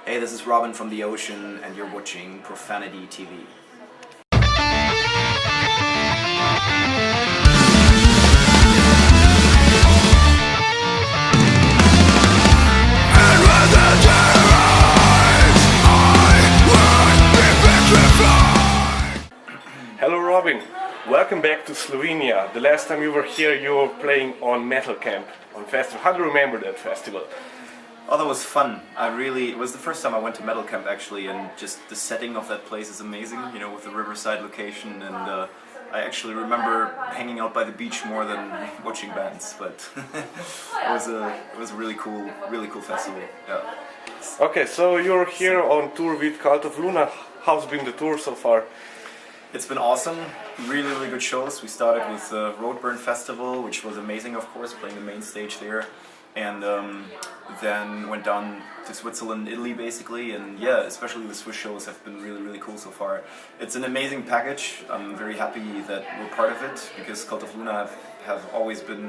Hey, this is Robin from the Ocean, and you're watching Profanity TV. Hello Robin, welcome back to Slovenia. The last time you were here you were playing on Metal Camp, on festival. How do you remember that festival? Oh, that was fun. It was the first time I went to Metal Camp actually, and just the setting of that place is amazing, you know, with the riverside location, and I actually remember hanging out by the beach more than watching bands, but it was a really cool festival. Yeah. Okay, so you're here on tour with Cult of Luna. How's been the tour so far? It's been awesome, really good shows. We started with the Roadburn Festival, which was amazing, of course, playing the main stage there, and then went down to Switzerland, Italy basically, and yeah, especially the Swiss shows have been really cool so far. It's an amazing package. I'm very happy that we're part of it, because Cult of Luna have always been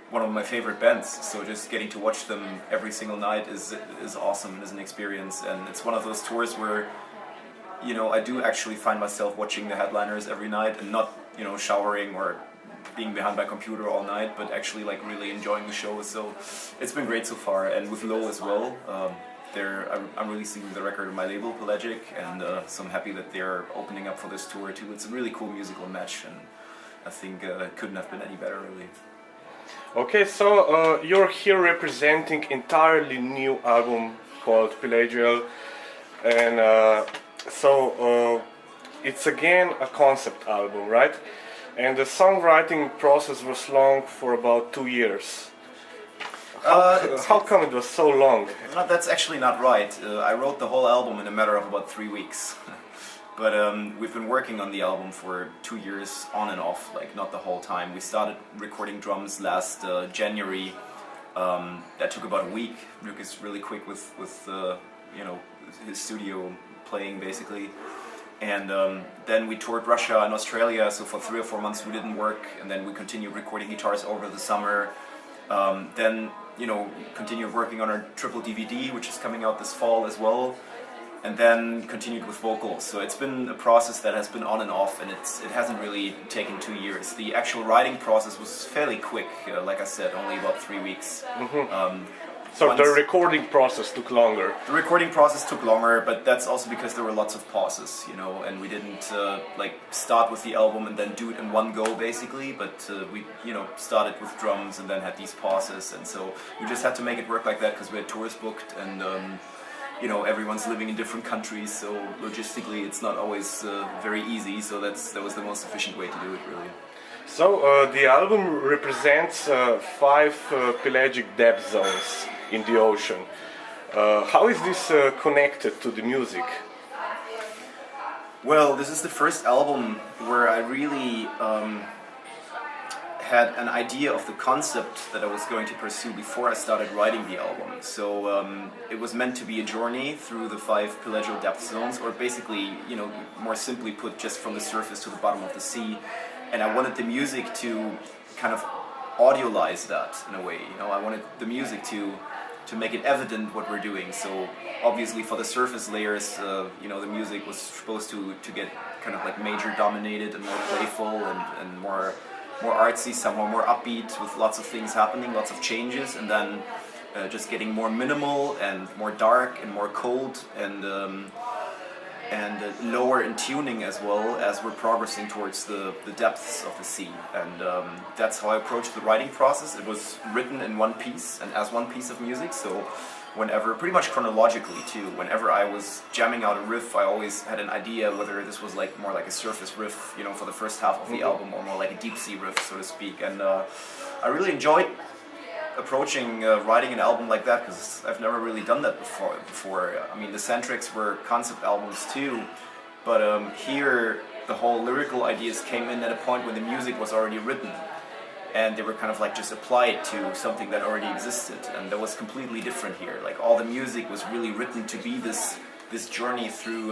one of my favorite bands, so just getting to watch them every single night is awesome, is an experience, and it's one of those tours where, you know, I do actually find myself watching the headliners every night and not, you know, showering or being behind my computer all night, but actually like really enjoying the show. So it's been great so far, and with Low as well. I'm releasing the record on my label, Pelagic, and so I'm happy that they're opening up for this tour too. It's a really cool musical match, and I think it couldn't have been any better, really. Okay, so you're here representing entirely new album called Pelagial, and so it's again a concept album, right? And the songwriting process was long for about 2 years. How come it was so long? No, that's actually not right. I wrote the whole album in a matter of about 3 weeks. But we've been working on the album for 2 years on and off, like not the whole time. We started recording drums last January. That took about a week. Luke is really quick with you know, his studio playing basically. And then we toured Russia and Australia, so for 3 or 4 months we didn't work, and then we continued recording guitars over the summer. Then, you know, continued working on our triple DVD, which is coming out this fall as well, and then continued with vocals. So it's been a process that has been on and off, and it hasn't really taken 2 years. The actual writing process was fairly quick, like I said, only about 3 weeks. So the recording process took longer. The recording process took longer, but that's also because there were lots of pauses, you know, and we didn't like start with the album and then do it in one go basically, but we, you know, started with drums and then had these pauses, and so we just had to make it work like that because we had tours booked, and you know, everyone's living in different countries, so logistically it's not always very easy, so that was the most efficient way to do it, really. So the album represents 5 pelagic depth zones in the ocean. How is this connected to the music? Well, this is the first album where I really had an idea of the concept that I was going to pursue before I started writing the album. So it was meant to be a journey through the 5 pelagial depth zones, or basically, you know, more simply put, just from the surface to the bottom of the sea. And I wanted the music to kind of audiolize that in a way, you know. I wanted the music to make it evident what we're doing. So obviously for the surface layers, you know, the music was supposed to get kind of like major dominated and more playful and more artsy, somewhat more upbeat, with lots of things happening, lots of changes, and then just getting more minimal and more dark and more cold, and lower in tuning as well, as we're progressing towards the depths of the sea. And that's how I approached the writing process. It was written in one piece and as one piece of music, so whenever, pretty much chronologically too, whenever I was jamming out a riff, I always had an idea whether this was like more like a surface riff, you know, for the first half of the album, or more like a deep sea riff, so to speak. And I really enjoyed approaching writing an album like that, because I've never really done that before. I mean, the Centrics were concept albums too, but here the whole lyrical ideas came in at a point when the music was already written, and they were kind of like just applied to something that already existed, and that was completely different here. Like, all the music was really written to be this journey through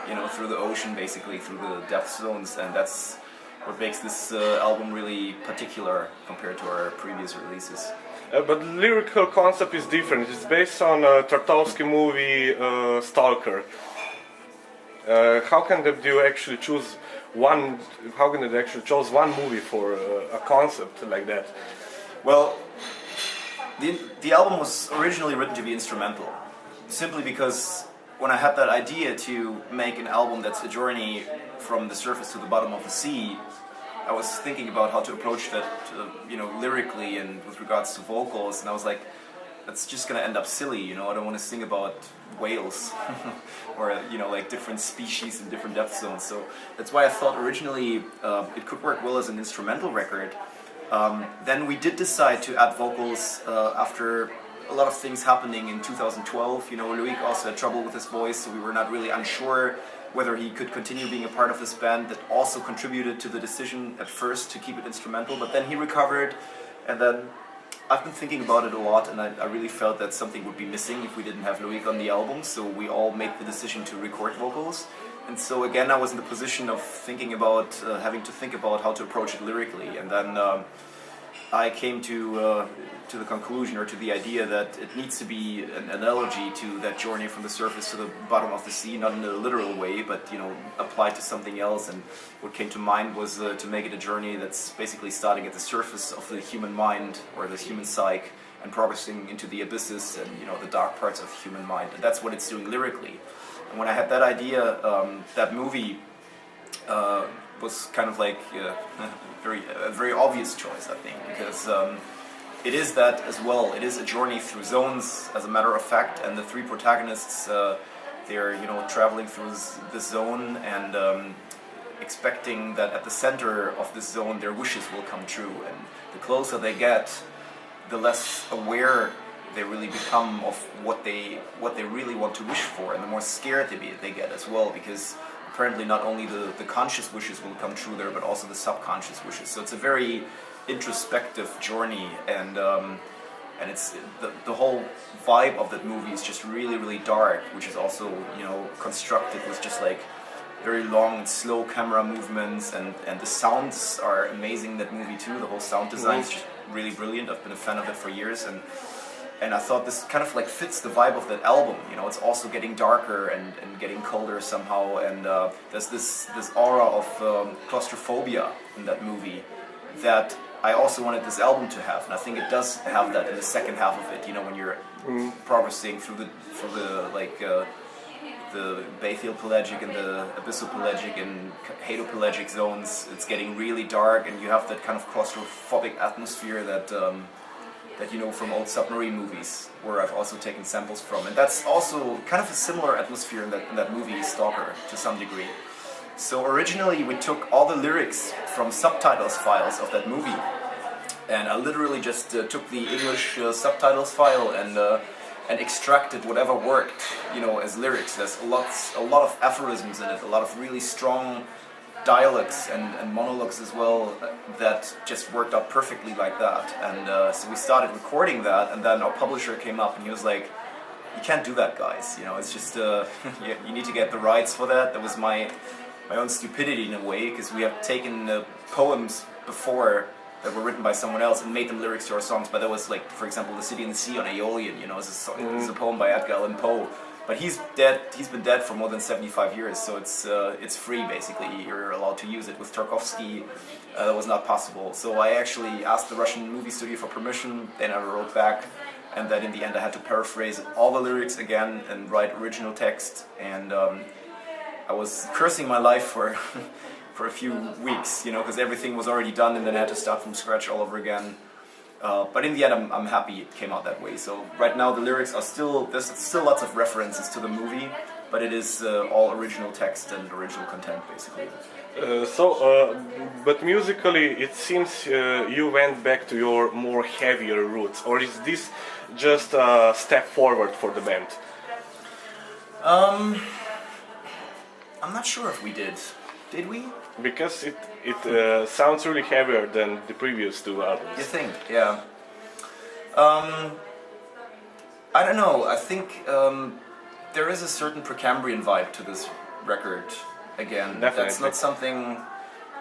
you know, through the ocean, basically through the depth zones, and that's what makes this album really particular compared to our previous releases. But the lyrical concept is different. It's based on a Tarkovsky movie, Stalker. How can they do actually choose one? How can they actually choose one movie for a concept like that? Well, the album was originally written to be instrumental, simply because when I had that idea to make an album that's a journey from the surface to the bottom of the sea, I was thinking about how to approach that, lyrically and with regards to vocals, and I was like, that's just gonna end up silly, I don't want to sing about whales or, like different species and different depth zones. So that's why I thought originally it could work well as an instrumental record. Then we did decide to add vocals after a lot of things happening in 2012. Loic also had trouble with his voice, so we were not really unsure whether he could continue being a part of this band. That also contributed to the decision at first to keep it instrumental, but then he recovered, and then I've been thinking about it a lot, and I really felt that something would be missing if we didn't have Loic on the album, so we all made the decision to record vocals. And so again, I was in the position of thinking about, having to think about how to approach it lyrically, and then I came to the conclusion, or to the idea, that it needs to be an analogy to that journey from the surface to the bottom of the sea, not in a literal way, but applied to something else. And what came to mind was to make it a journey that's basically starting at the surface of the human mind or the human psyche and progressing into the abysses and the dark parts of the human mind. And that's what it's doing lyrically. And when I had that idea, that movie was kind of like a very obvious choice, I think, because it is that as well. It is a journey through zones, as a matter of fact, and the three protagonists, they're traveling through this zone and expecting that at the center of this zone their wishes will come true. And the closer they get, the less aware they really become of what they really want to wish for, and the more scared they get as well, because apparently not only the conscious wishes will come true there, but also the subconscious wishes. So it's a very introspective journey, and it's the whole vibe of that movie is just really, really dark, which is also constructed with just like very long and slow camera movements, and the sounds are amazing in that movie too. The whole sound design is just really brilliant. I've been a fan of it for years, and I thought this kind of like fits the vibe of that album. It's also getting darker and getting colder somehow, and there's this aura of claustrophobia in that movie that I also wanted this album to have, and I think it does have that in the second half of it. When you're progressing through the bathyal pelagic and the abyssal pelagic and hadopelagic zones, it's getting really dark, and you have that kind of claustrophobic atmosphere that from old submarine movies, where I've also taken samples from, and that's also kind of a similar atmosphere in that movie Stalker to some degree. So originally we took all the lyrics from subtitles files of that movie, and I literally just took the English subtitles file and extracted whatever worked, as lyrics. There's a lot of aphorisms in it, a lot of really strong dialogues and monologues as well that just worked out perfectly like that. And so we started recording that, and then our publisher came up and he was like, "You can't do that, guys. It's just you need to get the rights for that." That was my own stupidity in a way, because we have taken poems before that were written by someone else and made them lyrics to our songs. But that was like, for example, "The City in the Sea" on Aeolian. It's a poem by Edgar Allan Poe. But he's dead. He's been dead for more than 75 years, so it's free basically. You're allowed to use it. With Tarkovsky, that was not possible. So I actually asked the Russian movie studio for permission. They never wrote back, and then in the end I had to paraphrase all the lyrics again and write original text. And I was cursing my life for for a few weeks, because everything was already done, and then I had to start from scratch all over again. But in the end, I'm happy it came out that way. So right now the lyrics are there's still lots of references to the movie, but it is all original text and original content, basically. But musically, it seems you went back to your more heavier roots, or is this just a step forward for the band? I'm not sure if we did. Did we? Because it sounds really heavier than the previous two albums. You think? Yeah. I don't know. I think there is a certain Precambrian vibe to this record. Again, Definitely. that's not something.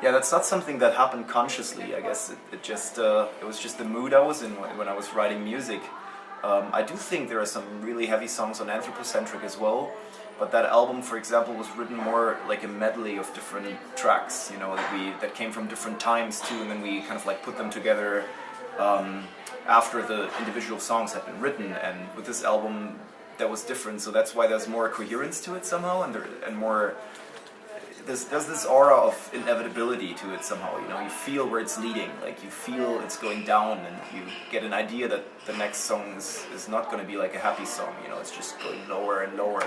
Yeah, that's not something that happened consciously. I guess it was just the mood I was in when I was writing music. I do think there are some really heavy songs on Anthropocentric as well, but that album, for example, was written more like a medley of different tracks, you know, that came from different times too, and then we kind of like put them together after the individual songs had been written. And with this album, that was different, so that's why there's more coherence to it somehow, and more. There's this aura of inevitability to it somehow, you know, you feel where it's leading, like you feel it's going down, and you get an idea that the next song is not going to be like a happy song, you know, it's just going lower and lower,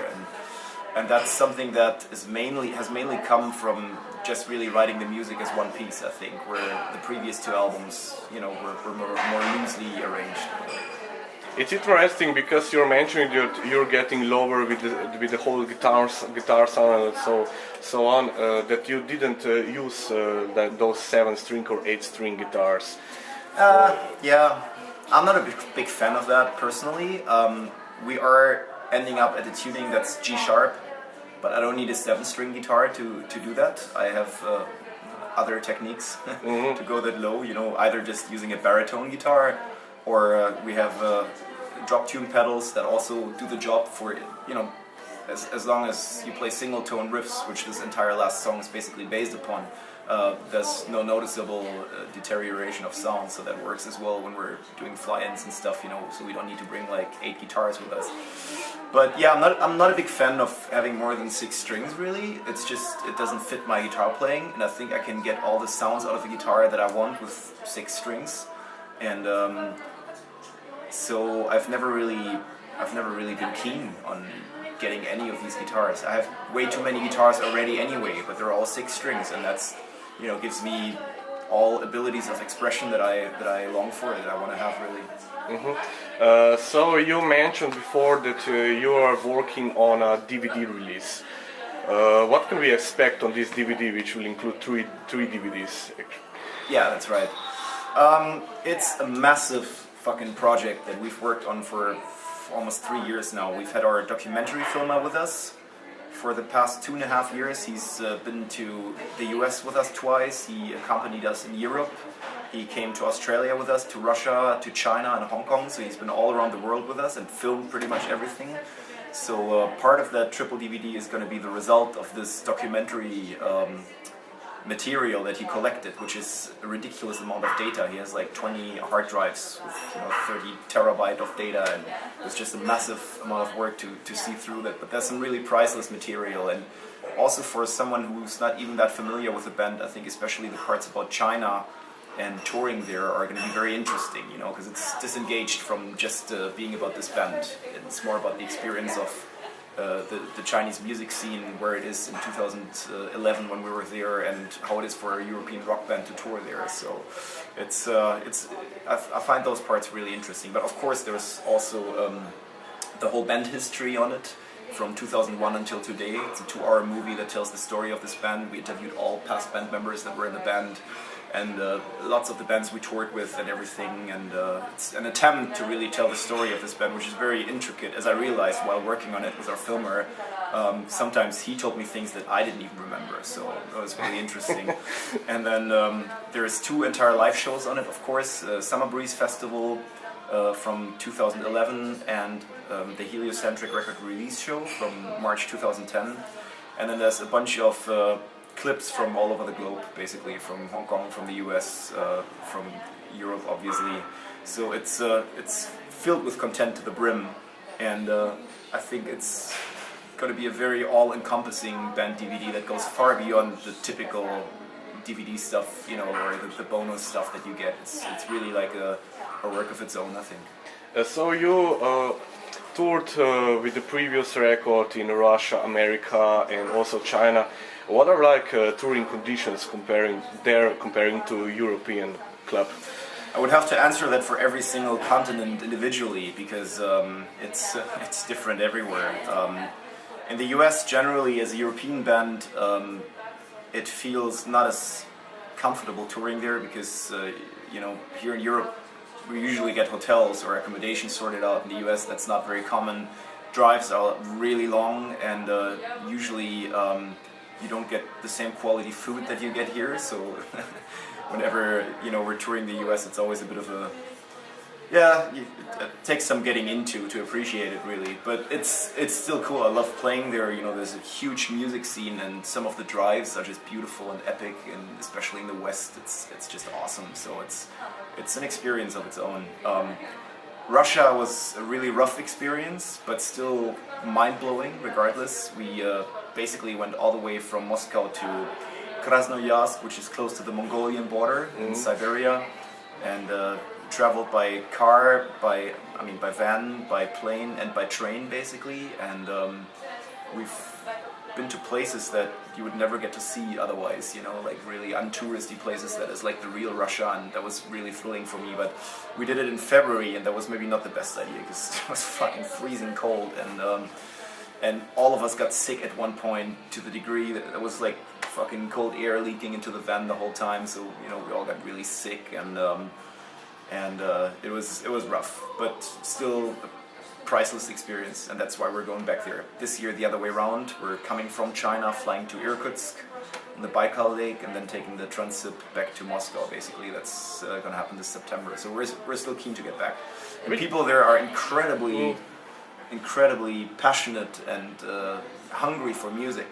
and that's something that has mainly come from just really writing the music as one piece, I think, where the previous two albums, you know, were more loosely arranged. It's interesting because you're mentioning that you're getting lower with the whole guitar sound and so on. That you didn't use those 7-string or 8-string guitars. Yeah, I'm not a big fan of that personally. We are ending up at a tuning that's G sharp, but I don't need a 7-string guitar to do that. I have other techniques to go that low. You know, either just using a baritone guitar, or we have drop tune pedals that also do the job for, you know, as long as you play single tone riffs, which this entire last song is basically based upon. There's no noticeable deterioration of sound, so that works as well when we're doing fly-ins and stuff, you know, so we don't need to bring like 8 guitars with us. But yeah, I'm not a big fan of having more than 6 strings really. It's just, it doesn't fit my guitar playing, and I think I can get all the sounds out of the guitar that I want with 6 strings. And so I've never really been keen on getting any of these guitars. I have way too many guitars already anyway, but they're all 6 strings, and that's, you know, gives me all abilities of expression that I long for, that I want to have really. So you mentioned before that you are working on a DVD release. What can we expect on this DVD, which will include three DVDs? Yeah, that's right. It's a massive fucking project that we've worked on for almost 3 years now. We've had our documentary filmer with us for the past 2.5 years. He's been to the US with us twice. He accompanied us in Europe. He came to Australia with us, to Russia, to China and Hong Kong. So he's been all around the world with us and filmed pretty much everything. So part of that triple DVD is going to be the result of this documentary material that he collected, which is a ridiculous amount of data. He has like 20 hard drives with, you know, 30 terabyte of data, and it's just a massive amount of work to see through that. But there's some really priceless material, and also for someone who's not even that familiar with the band, I think especially the parts about China and touring there are going to be very interesting, you know, because it's disengaged from just being about this band. It's more about the experience of the Chinese music scene, where it is in 2011 when we were there, and how it is for a European rock band to tour there. So I find those parts really interesting. But of course there's also the whole band history on it from 2001 until today. It's a 2-hour movie that tells the story of this band. We interviewed all past band members that were in the band, and lots of the bands we toured with and everything, and it's an attempt to really tell the story of this band, which is very intricate, as I realized while working on it with our filmer. Sometimes he told me things that I didn't even remember, so that was really interesting. And then there's 2 entire live shows on it, of course, Summer Breeze Festival from 2011, and the Heliocentric record release show from March 2010. And then there's a bunch of clips from all over the globe, basically from Hong Kong, from the US, from Europe, obviously. So it's filled with content to the brim, and I think it's going to be a very all-encompassing band DVD that goes far beyond the typical DVD stuff, you know, or the bonus stuff that you get. It's really like a work of its own, I think. So you toured with the previous record in Russia, America, and also China. What are like touring conditions comparing to European club? I would have to answer that for every single continent individually, because it's different everywhere. In the US, generally, as a European band, it feels not as comfortable touring there, because you know, here in Europe we usually get hotels or accommodation sorted out. In the US, that's not very common. Drives are really long, and usually you don't get the same quality food that you get here. So whenever we're touring the US, it's always a bit of a it takes some getting into to appreciate it really, but it's still cool. I love playing there. There's a huge music scene, and some of the drives are just beautiful and epic, and especially in the West, it's just awesome. So it's an experience of its own. Russia was a really rough experience, but still mind-blowing regardless. We basically went all the way from Moscow to Krasnoyarsk, which is close to the Mongolian border in Siberia, and traveled by car, by van, by plane, and by train basically. And we've been to places that you would never get to see otherwise, like really untouristy places that is like the real Russia, and that was really thrilling for me. But we did it in February, and that was maybe not the best idea because it was fucking freezing cold, and all of us got sick at one point to the degree that it was like fucking cold air leaking into the van the whole time. So we all got really sick, and it was rough, but still a priceless experience, and that's why we're going back there. This year the other way around, we're coming from China, flying to Irkutsk in the Baikal Lake, and then taking the transit back to Moscow basically. That's going to happen this September, so we're still keen to get back. And people there are incredibly passionate and hungry for music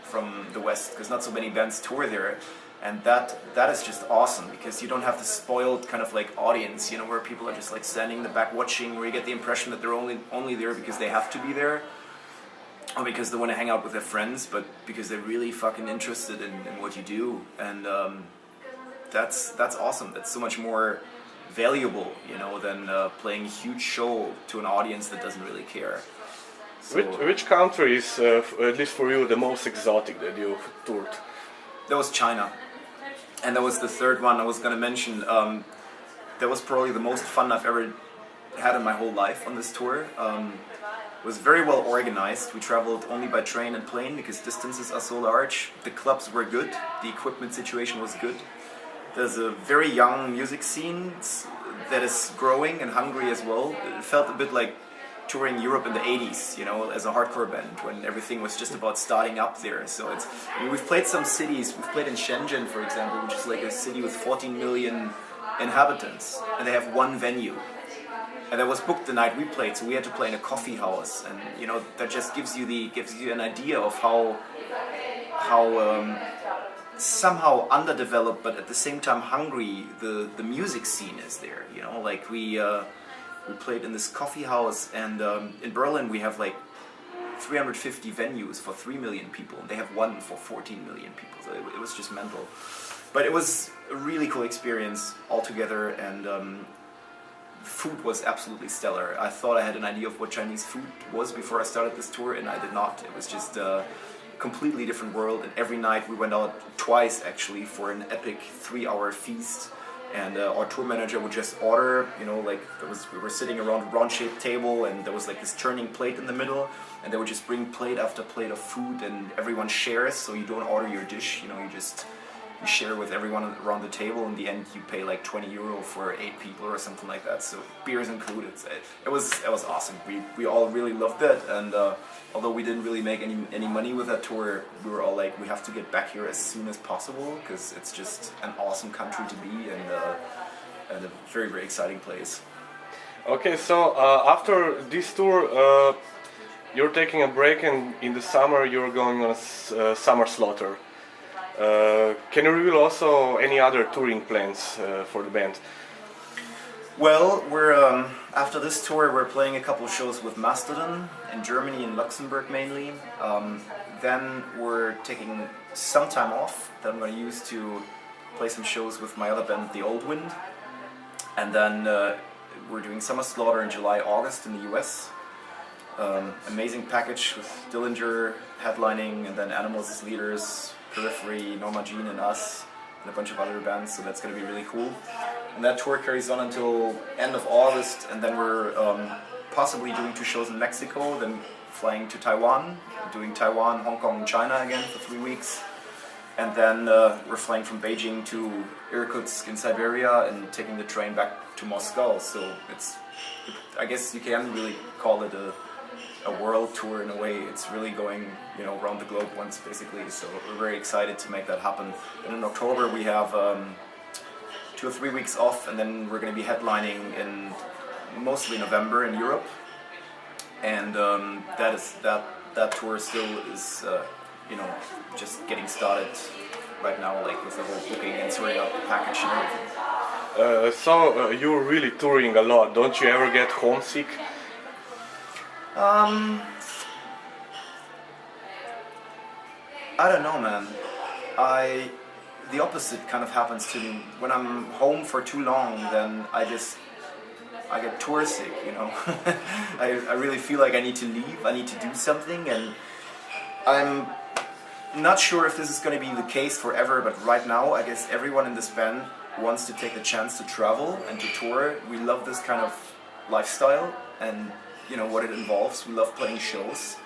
from the West, because not so many bands tour there. And that is just awesome, because you don't have the spoiled kind of like audience, where people are just like standing in the back watching, where you get the impression that they're only there because they have to be there, or because they want to hang out with their friends, but because they're really fucking interested in what you do. And that's awesome. That's so much more valuable, than playing a huge show to an audience that doesn't really care. So, which country is, at least for you, the most exotic that you've toured? That was China. And that was the third one I was going to mention. That was probably the most fun I've ever had in my whole life on this tour. It was very well organized. We traveled only by train and plane because distances are so large. The clubs were good. The equipment situation was good. There's a very young music scene that is growing and hungry as well. It felt a bit like touring Europe in the 80s, as a hardcore band, when everything was just about starting up there. So we've played some cities. We've played in Shenzhen, for example, which is like a city with 14 million inhabitants, and they have one venue. And that was booked the night we played, so we had to play in a coffee house, and that just gives you an idea of how somehow underdeveloped, but at the same time hungry the music scene is there. Like we played in this coffee house, and in Berlin we have like 350 venues for 3 million people, and they have one for 14 million people, so it was just mental. But it was a really cool experience altogether, and food was absolutely stellar. I thought I had an idea of what Chinese food was before I started this tour, and I did not. It was just a completely different world, and every night we went out twice actually for an epic 3-hour feast. And our tour manager would just order, we were sitting around a round-shaped table, and there was like this turning plate in the middle, and they would just bring plate after plate of food, and everyone shares, so you don't order your dish, you share with everyone around the table. In the end, you pay like €20 for 8 people or something like that, so beers included. It was awesome. We all really loved it, and although we didn't really make any money with that tour, we were all like, we have to get back here as soon as possible, because it's just an awesome country to be, and a very, very exciting place. Okay, so after this tour, you're taking a break, and in the summer you're going on a summer slaughter. Can you reveal also any other touring plans for the band? Well, we're after this tour, we're playing a couple of shows with Mastodon in Germany and Luxembourg mainly. Then we're taking some time off that I'm going to use to play some shows with my other band, The Old Wind. And then we're doing Summer Slaughter in July, August in the US. Amazing package with Dillinger headlining, and then Animals as leaders, Periphery, Norma Jean and us, and a bunch of other bands, so that's going to be really cool. And that tour carries on until end of August, and then we're possibly doing 2 shows in Mexico, then flying to Taiwan, doing Taiwan, Hong Kong, and China again for 3 weeks. And then we're flying from Beijing to Irkutsk in Siberia and taking the train back to Moscow. So I guess you can really call it a a world tour in a way. It's really going, around the globe once basically. So we're very excited to make that happen. And in October we have 2 or 3 weeks off, and then we're going to be headlining in mostly November in Europe. And that tour still is, just getting started right now, like with the whole booking and sorting out the package and everything. So you're really touring a lot. Don't you ever get homesick? I don't know, man. The opposite kind of happens to me. When I'm home for too long, then I get tour sick, I really feel like I need to leave, I need to do something, and I'm not sure if this is going to be the case forever, but right now I guess everyone in this band wants to take the chance to travel and to tour. We love this kind of lifestyle and what it involves. We love playing shows,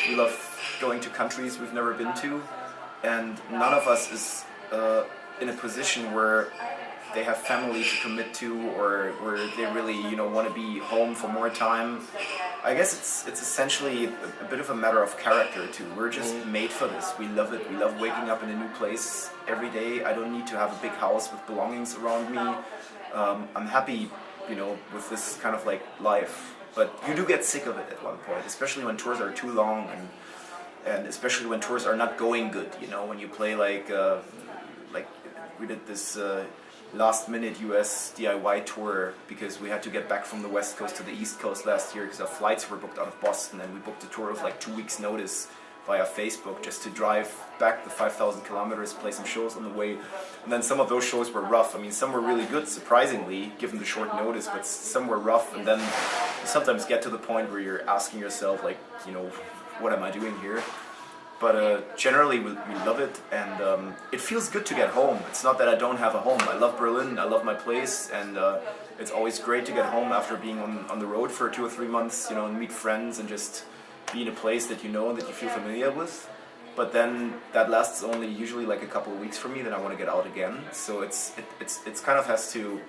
we love going to countries we've never been to, and none of us is in a position where they have family to commit to, or where they really want to be home for more time. I guess it's essentially a bit of a matter of character too. We're just made for this. We love it. We love waking up in a new place every day. I don't need to have a big house with belongings around me. I'm happy, with this kind of like life. But you do get sick of it at one point, especially when tours are too long, and especially when tours are not going good. When you play like we did this last-minute US DIY tour because we had to get back from the West Coast to the East Coast last year because our flights were booked out of Boston, and we booked a tour with like 2 weeks' notice via Facebook just to drive back the 5,000 kilometers, play some shows on the way. And then some of those shows were rough. I mean, some were really good, surprisingly, given the short notice, but some were rough. And then you sometimes get to the point where you're asking yourself, like, what am I doing here? But generally we love it, and it feels good to get home. It's not that I don't have a home. I love Berlin, I love my place, and it's always great to get home after being on the road for 2 or 3 months, and meet friends and just be in a place that you know and that you feel familiar with. But then that lasts only usually like a couple of weeks for me, then I want to get out again. So it's kind of has to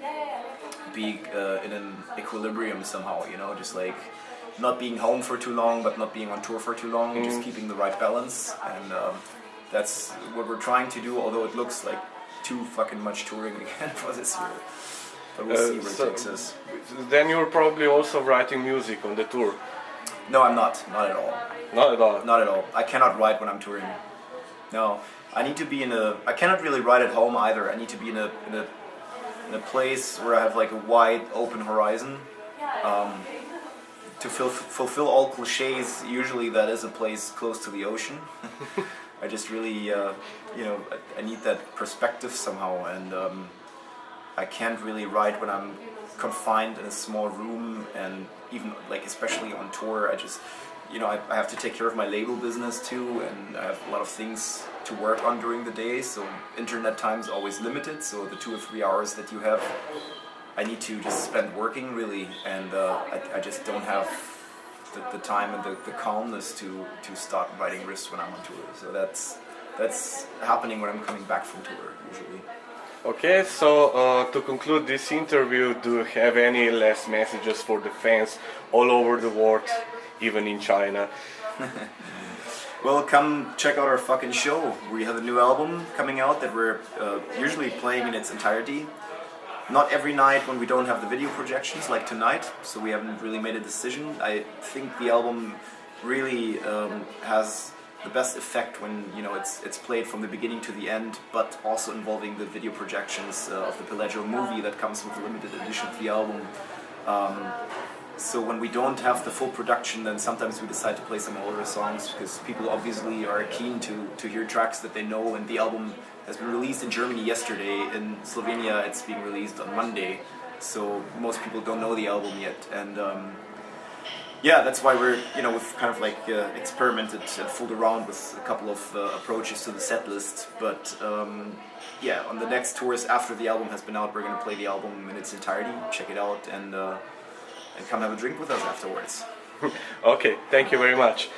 be in an equilibrium somehow, just like not being home for too long, but not being on tour for too long, just keeping the right balance. And that's what we're trying to do, although it looks like too fucking much touring again for this year. But we'll see where it takes us. Then you're probably also writing music on the tour. No, I'm not. Not at all. Not at all? Not at all. I cannot write when I'm touring. No. I need to be I cannot really write at home either. I need to be in a place where I have like a wide open horizon. To fulfill all cliches, usually that is a place close to the ocean. I just really, I need that perspective somehow, and I can't really write when I'm confined in a small room, and even like especially on tour, I just, I have to take care of my label business too, and I have a lot of things to work on during the day, so internet time is always limited, so the 2 or 3 hours that you have, I need to just spend working really, and I just don't have the time and the calmness to start writing riffs when I'm on tour. So that's happening when I'm coming back from tour usually. Okay, so to conclude this interview, do you have any last messages for the fans all over the world, even in China? Well, come check out our fucking show. We have a new album coming out that we're usually playing in its entirety. Not every night when we don't have the video projections like tonight, so we haven't really made a decision. I think the album really has the best effect when it's played from the beginning to the end, but also involving the video projections of the Pelagio movie that comes with a limited edition of the album. So when we don't have the full production, then sometimes we decide to play some older songs because people obviously are keen to hear tracks that they know, and the album has been released in Germany yesterday. In Slovenia it's being released on Monday, so most people don't know the album yet, and yeah, that's why we've kind of like experimented and fooled around with a couple of approaches to the set list, but yeah, on the next tours after the album has been out, we're going to play the album in its entirety, check it out, and come have a drink with us afterwards. Okay, thank you very much.